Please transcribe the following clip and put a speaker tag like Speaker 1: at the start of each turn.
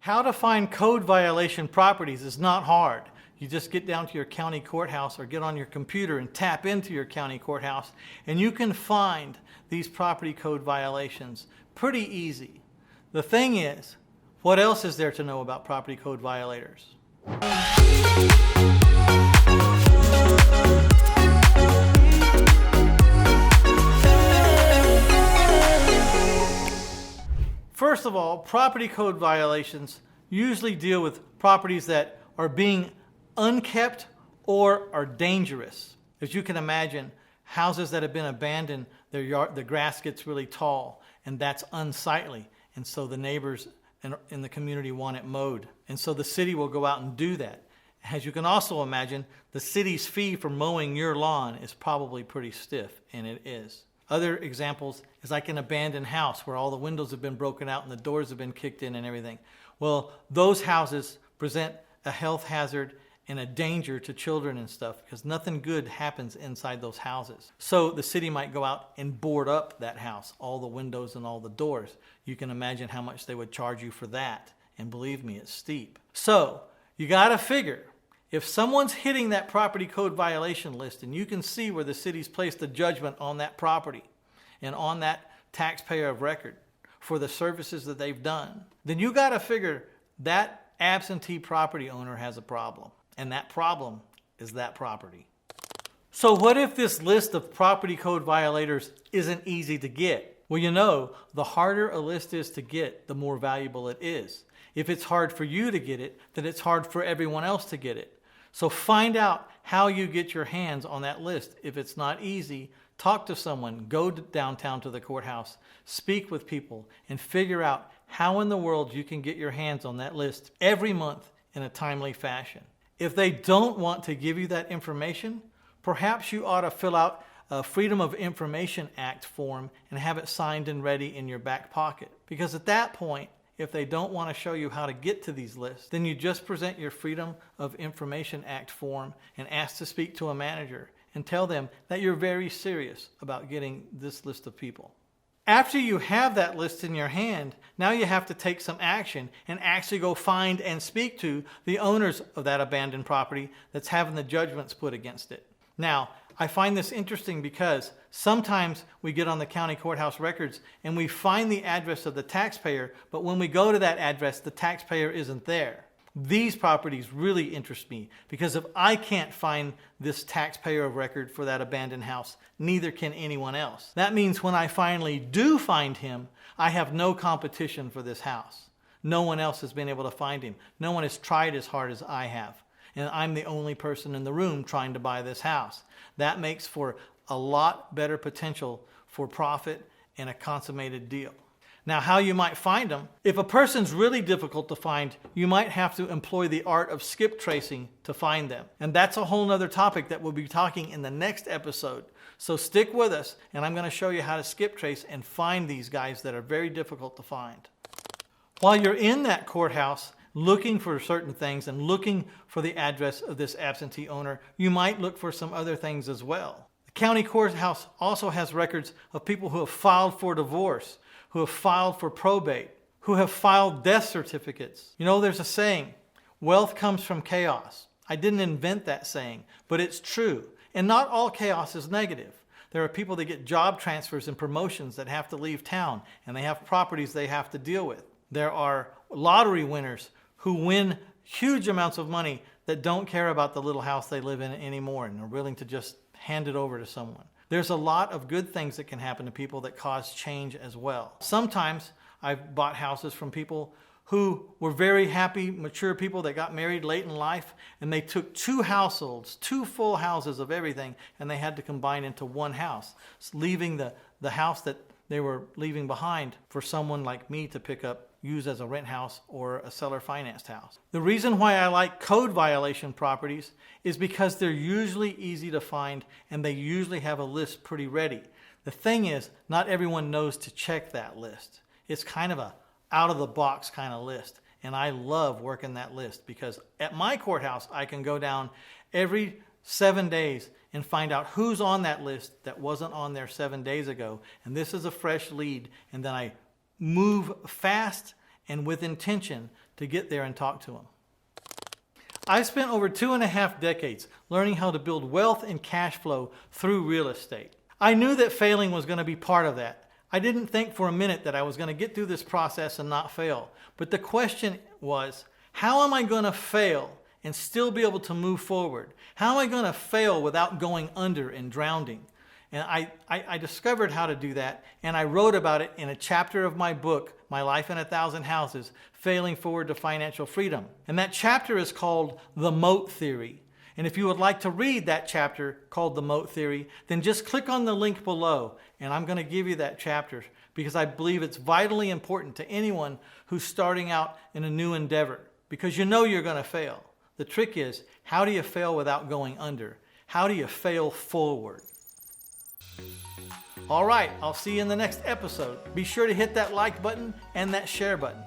Speaker 1: How to find code violation properties is not hard. You just get down to your county courthouse or get on your computer and tap into your county courthouse, and you can find these property code violations pretty easy. The thing is, what else is there to know about property code violators? First of all, property code violations usually deal with properties that are being unkept or are dangerous. As you can imagine, houses that have been abandoned, the grass gets really tall, and that's unsightly. And so the neighbors in the community want it mowed. And so the city will go out and do that. As you can also imagine, the city's fee for mowing your lawn is probably pretty stiff, and it is. Other examples is like an abandoned house where all the windows have been broken out and the doors have been kicked in and everything. Well, those houses present a health hazard and a danger to children and stuff because nothing good happens inside those houses. So the city might go out and board up that house, all the windows and all the doors. You can imagine how much they would charge you for that. And believe me, it's steep. So you got to figure, if someone's hitting that property code violation list and you can see where the city's placed a judgment on that property and on that taxpayer of record for the services that they've done, then you got to figure that absentee property owner has a problem. And that problem is that property. So what if this list of property code violators isn't easy to get? Well, you know, the harder a list is to get, the more valuable it is. If it's hard for you to get it, then it's hard for everyone else to get it. So find out how you get your hands on that list. If it's not easy, talk to someone, go downtown to the courthouse, speak with people, and figure out how in the world you can get your hands on that list every month in a timely fashion. If they don't want to give you that information, perhaps you ought to fill out a Freedom of Information Act form and have it signed and ready in your back pocket. Because at that point, if they don't want to show you how to get to these lists, then you just present your Freedom of Information Act form and ask to speak to a manager and tell them that you're very serious about getting this list of people. After you have that list in your hand, now you have to take some action and actually go find and speak to the owners of that abandoned property that's having the judgments put against it. Now, I find this interesting because sometimes we get on the county courthouse records and we find the address of the taxpayer, but when we go to that address, the taxpayer isn't there. These properties really interest me because if I can't find this taxpayer of record for that abandoned house, neither can anyone else. That means when I finally do find him, I have no competition for this house. No one else has been able to find him. No one has tried as hard as I have. And I'm the only person in the room trying to buy this house. That makes for a lot better potential for profit and a consummated deal. Now, how you might find them, if a person's really difficult to find, you might have to employ the art of skip tracing to find them. And that's a whole nother topic that we'll be talking in the next episode. So stick with us, and I'm going to show you how to skip trace and find these guys that are very difficult to find. While you're in that courthouse, looking for certain things and looking for the address of this absentee owner, you might look for some other things as well. The county courthouse also has records of people who have filed for divorce, who have filed for probate, who have filed death certificates. You know, there's a saying, wealth comes from chaos. I didn't invent that saying, but it's true. And not all chaos is negative. There are people that get job transfers and promotions that have to leave town, and they have properties they have to deal with. There are lottery winners who win huge amounts of money that don't care about the little house they live in anymore and are willing to just hand it over to someone. There's a lot of good things that can happen to people that cause change as well. Sometimes I've bought houses from people who were very happy, mature people that got married late in life, and they took two households, two full houses of everything, and they had to combine into one house, leaving the house that they were leaving behind for someone like me to pick up, use as a rent house or a seller financed house. The reason why I like code violation properties is because they're usually easy to find and they usually have a list pretty ready. The thing is, not everyone knows to check that list. It's kind of a out of the box kind of list. And I love working that list because at my courthouse, I can go down every 7 days and find out who's on that list that wasn't on there 7 days ago. And this is a fresh lead. And then I move fast and with intention to get there and talk to them. I spent over 2.5 decades learning how to build wealth and cash flow through real estate. I knew that failing was going to be part of that. I didn't think for a minute that I was going to get through this process and not fail. But the question was, how am I going to fail and still be able to move forward? How am I going to fail without going under and drowning? And I discovered how to do that, and I wrote about it in a chapter of my book, My Life in 1,000 Houses, Failing Forward to Financial Freedom. And that chapter is called The Moat Theory. And if you would like to read that chapter called The Moat Theory, then just click on the link below, and I'm going to give you that chapter because I believe it's vitally important to anyone who's starting out in a new endeavor, because you know you're going to fail. The trick is, how do you fail without going under? How do you fail forward? All right, I'll see you in the next episode. Be sure to hit that like button and that share button.